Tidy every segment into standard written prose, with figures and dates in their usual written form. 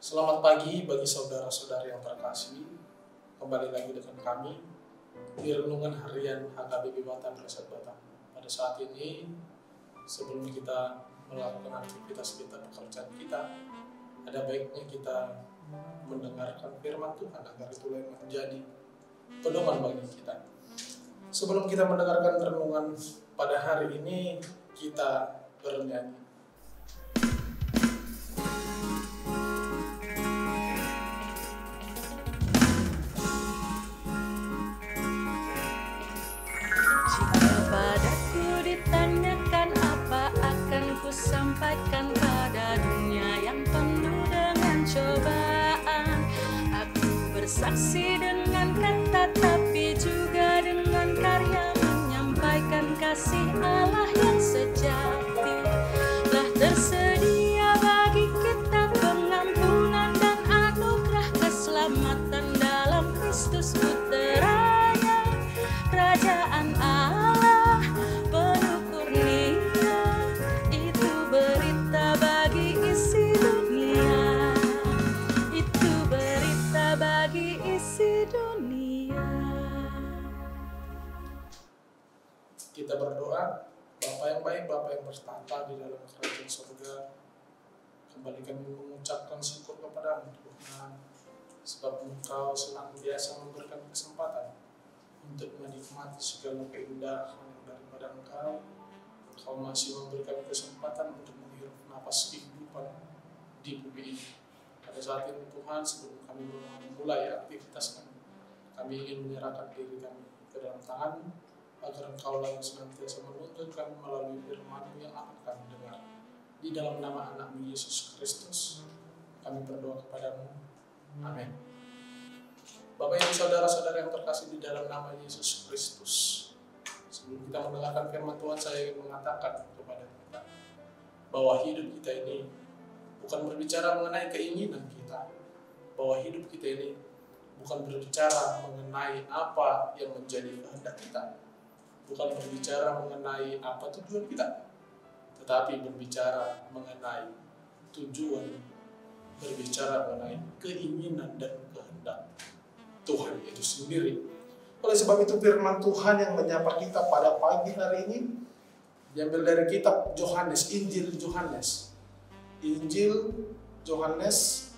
Selamat pagi bagi saudara-saudari yang terkasih. Kembali lagi dengan kami di Renungan Harian HKBP Batam Resat Batam. Pada saat ini, sebelum kita melakukan aktivitas kita, pekerjaan kita, ada baiknya kita mendengarkan firman Tuhan agar itulah yang menjadi pedoman bagi kita. Sebelum kita mendengarkan renungan pada hari ini, kita bernyanyi. Sampaikan pada dunia yang penuh dengan cobaan. Aku bersaksi dengan kata tapi juga dengan karya, menyampaikan kasih Allah yang sejati. Telah tersedia bagi kita pengampunan dan anugerah keselamatan dalam Kristus Putranya. Kerajaan Allah penuh kurnia, itu berita bagi isi dunia. Itu berita bagi isi dunia. Kita berdoa. Bapa yang baik, Bapa yang bertata di dalam kerajaan surga, kembali kami mengucapkan syukur kepadamu Tuhan, sebab Engkau senantiasa memberikan kesempatan untuk menikmati segala keindahan yang daripada Engkau. Engkau masih memberikan kesempatan untuk menghirup napas kehidupan di bumi ini. Pada saat ini Tuhan, sebelum kami memulai aktivitas kami ingin menyerahkan diri kami ke dalam tangan, agar Engkau yang senantiasa menuntun kami melalui firman-Mu yang akan kami dengar. Di dalam nama anak-Mu Yesus Kristus, kami berdoa kepadamu. Amin. Bapak Ibu saudara-saudara yang terkasih di dalam nama Yesus Kristus, sebelum kita mendengarkan firman Tuhan, saya ingin mengatakan kepada kita bahwa hidup kita ini bukan berbicara mengenai keinginan kita, bahwa hidup kita ini bukan berbicara mengenai apa yang menjadi kehendak kita, bukan berbicara mengenai apa tujuan kita, tetapi berbicara mengenai tujuan, berbicara mengenai keinginan dan kehendak Tuhan itu sendiri. Oleh sebab itu firman Tuhan yang menyapa kita pada pagi hari ini diambil dari kitab Yohanes, Injil Yohanes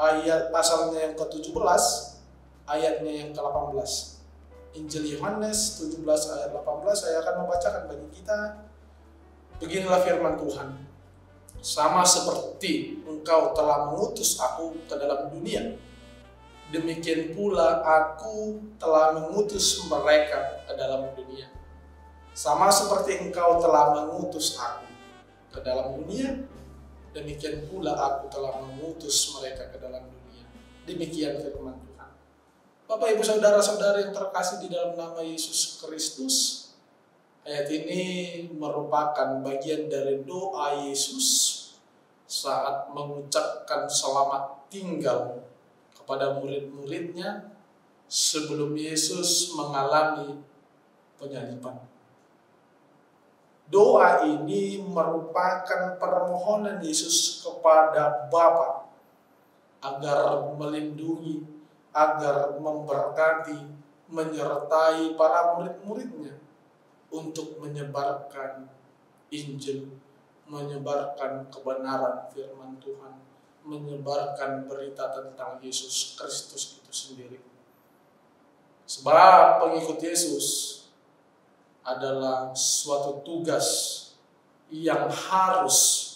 ayat pasalnya yang ke-17, ayatnya yang ke-18. Injil Yohanes 17 ayat 18 saya akan membacakan bagi kita. Beginilah firman Tuhan. Sama seperti Engkau telah mengutus aku ke dalam dunia, demikian pula aku telah mengutus mereka ke dalam dunia. Sama seperti Engkau telah mengutus aku ke dalam dunia, demikian pula aku telah mengutus mereka ke dalam dunia. Demikian firman Tuhan. Bapak Ibu saudara-saudari yang terkasih di dalam nama Yesus Kristus, ayat ini merupakan bagian dari doa Yesus saat mengucapkan selamat tinggal kepada murid-muridnya sebelum Yesus mengalami penyaliban. Doa ini merupakan permohonan Yesus kepada Bapa agar melindungi, agar memberkati, menyertai para murid-muridnya untuk menyebarkan Injil, menyebarkan kebenaran firman Tuhan, menyebarkan berita tentang Yesus Kristus itu sendiri. Sebab pengikut Yesus adalah suatu tugas yang harus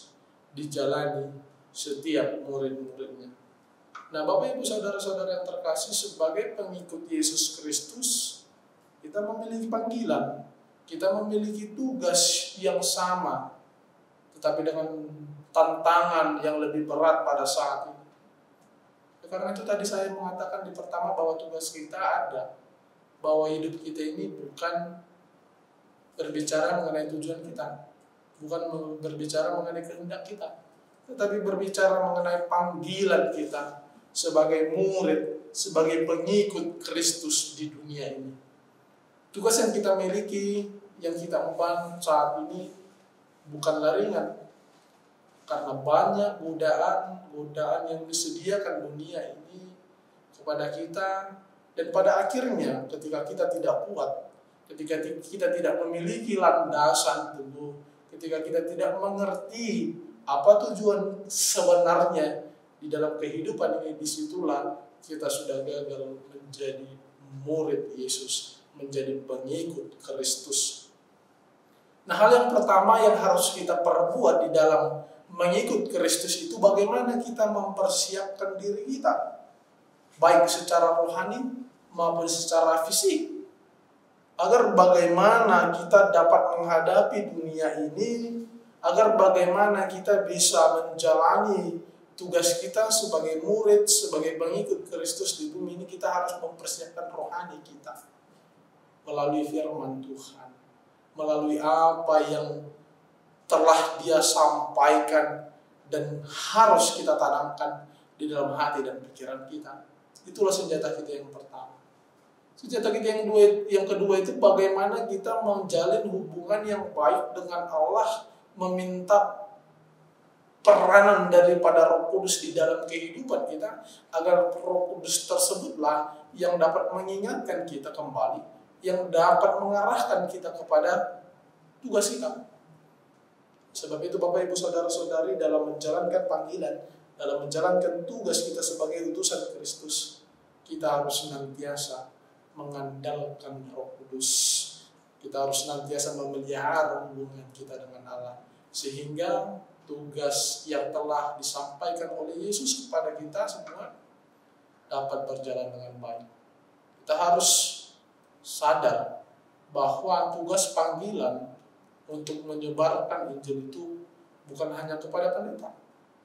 dijalani setiap murid-muridnya. Nah, Bapak Ibu saudara-saudara yang terkasih, sebagai pengikut Yesus Kristus, kita memiliki panggilan, kita memiliki tugas yang sama, tetapi dengan tantangan yang lebih berat pada saat ini. Karena itu tadi saya mengatakan di pertama bahwa tugas kita ada, bahwa hidup kita ini bukan berbicara mengenai tujuan kita, bukan berbicara mengenai kehendak kita, tetapi berbicara mengenai panggilan kita sebagai murid, sebagai pengikut Kristus di dunia ini. Tugas yang kita miliki, yang kita emban saat ini bukanlah ringan. Karena banyak godaan yang disediakan dunia ini kepada kita, dan pada akhirnya ketika kita tidak kuat, ketika kita tidak memiliki landasan teguh, ketika kita tidak mengerti apa tujuan sebenarnya di dalam kehidupan ini, disitulah kita sudah gagal menjadi murid Yesus, menjadi pengikut Kristus. Nah, hal yang pertama yang harus kita perbuat di dalam mengikut Kristus itu bagaimana kita mempersiapkan diri kita, baik secara rohani maupun secara fisik, agar bagaimana kita dapat menghadapi dunia ini, agar bagaimana kita bisa menjalani tugas kita sebagai murid, sebagai pengikut Kristus di bumi ini. Kita harus mempersiapkan rohani kita melalui firman Tuhan, melalui apa yang telah Dia sampaikan dan harus kita tanamkan di dalam hati dan pikiran kita. Itulah senjata kita yang pertama. Senjata kita yang kedua itu bagaimana kita menjalin hubungan yang baik dengan Allah, meminta peranan daripada Roh Kudus di dalam kehidupan kita, agar Roh Kudus tersebutlah yang dapat mengingatkan kita kembali, yang dapat mengarahkan kita kepada tugas kita. Sebab itu Bapak Ibu Saudara-saudari, dalam menjalankan panggilan, dalam menjalankan tugas kita sebagai utusan Kristus, kita harus senantiasa mengandalkan Roh Kudus. Kita harus senantiasa memelihara hubungan kita dengan Allah, sehingga tugas yang telah disampaikan oleh Yesus kepada kita semua dapat berjalan dengan baik. Kita harus sadar bahwa tugas panggilan untuk menyebarkan Injil itu bukan hanya kepada pendeta,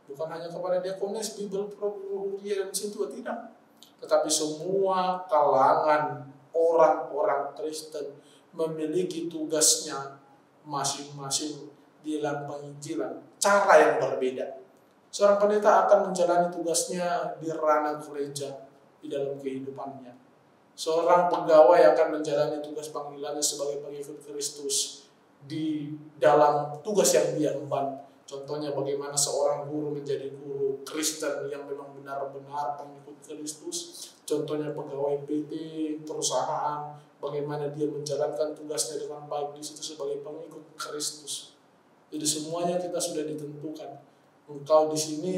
bukan hanya kepada diakonis, Bible, Prokuria, dan Sintua, tidak. Tetapi semua kalangan orang-orang Kristen memiliki tugasnya masing-masing di dalam penginjilan, cara yang berbeda. Seorang pendeta akan menjalani tugasnya di ranah gereja, di dalam kehidupannya. Seorang pegawai akan menjalani tugas panggilannya sebagai pengikut Kristus di dalam tugas yang dia emban. Contohnya bagaimana seorang guru menjadi guru Kristen yang memang benar-benar pengikut Kristus. Contohnya pegawai PT, perusahaan, bagaimana dia menjalankan tugasnya dengan baik di situ sebagai pengikut Kristus. Jadi semuanya kita sudah ditentukan. Engkau di sini,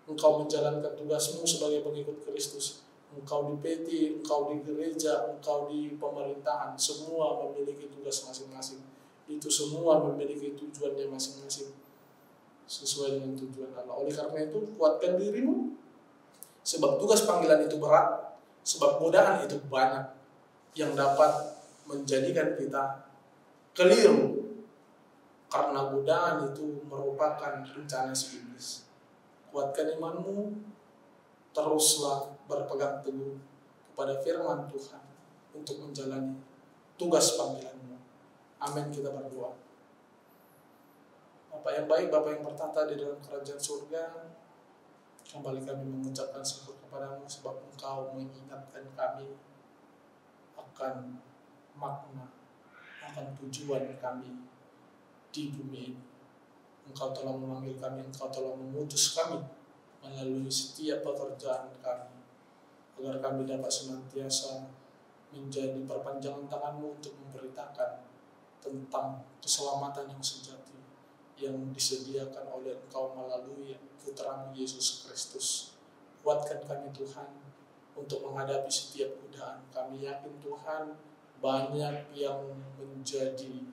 engkau menjalankan tugasmu sebagai pengikut Kristus. Engkau di PT, engkau di gereja, engkau di pemerintahan, semua memiliki tugas masing-masing. Itu semua memiliki tujuannya masing-masing sesuai dengan tujuan Allah. Oleh karena itu, kuatkan dirimu, sebab tugas panggilan itu berat, sebab godaan itu banyak yang dapat menjadikan kita keliru, karena godaan itu merupakan rencana si iblis. Kuatkan imanmu, teruslah berpegang teguh kepada firman Tuhan untuk menjalani tugas panggilanmu. Amin, kita berdoa. Bapa yang baik, Bapa yang bertata di dalam kerajaan surga, kembali kami mengucapkan syukur kepadamu sebab Engkau mengingatkan kami akan makna, akan tujuan kami di bumi ini. Engkau telah memanggil kami, Engkau telah mengutus kami melalui setiap pekerjaan kami, agar kami dapat senantiasa menjadi perpanjangan tangan-Mu untuk memberitakan tentang keselamatan yang sejati yang disediakan oleh Engkau melalui Putra-Mu Yesus Kristus. Kuatkan kami Tuhan untuk menghadapi setiap godaan. Kami yakin Tuhan banyak yang menjadi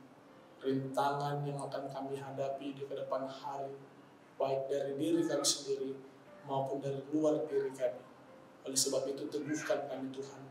rintangan yang akan kami hadapi di kedepan hari, baik dari diri kami sendiri maupun dari luar diri kami. Oleh sebab itu teguhkan kami Tuhan,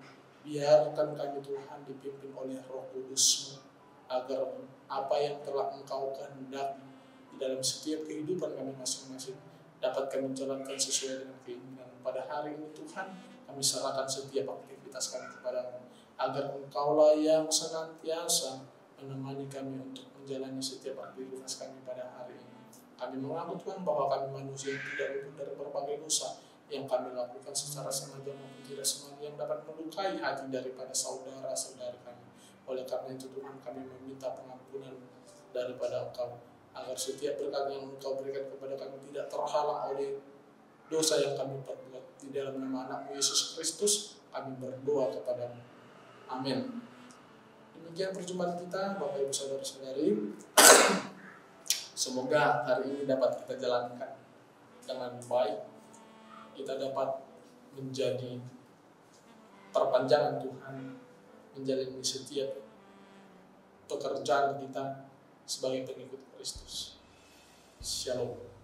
biarkan kami Tuhan dipimpin oleh Roh Kudus-Mu, agar apa yang telah Engkau kehendaki di dalam setiap kehidupan kami masing-masing dapat kami jalankan sesuai dengan keinginan. Pada hari ini Tuhan, kami serahkan setiap aktivitas kami kepada-Mu, agar Engkaulah yang senantiasa menemani kami untuk menjalani setiap aktivitas kami pada hari ini. Kami mengaku Tuhan bahwa kami manusia yang tidak luput dari berbagai dosa yang kami lakukan secara sengaja maupun tidak sengaja, yang dapat melukai hati daripada saudara-saudara kami. Oleh karena itu Tuhan, kami meminta pengampunan daripada Engkau, agar setiap berkat yang Engkau berikan kepada kami tidak terhalang oleh dosa yang kami perbuat. Di dalam nama anak-Mu Yesus Kristus kami berdoa kepadamu. Amin. Demikian perjumpaan kita Bapak Ibu Saudara-saudari. Semoga hari ini dapat kita jalankan dengan baik. Kita dapat menjadi perpanjangan Tuhan, menjalani setiap pekerjaan kita sebagai pengikut Kristus. Shalom.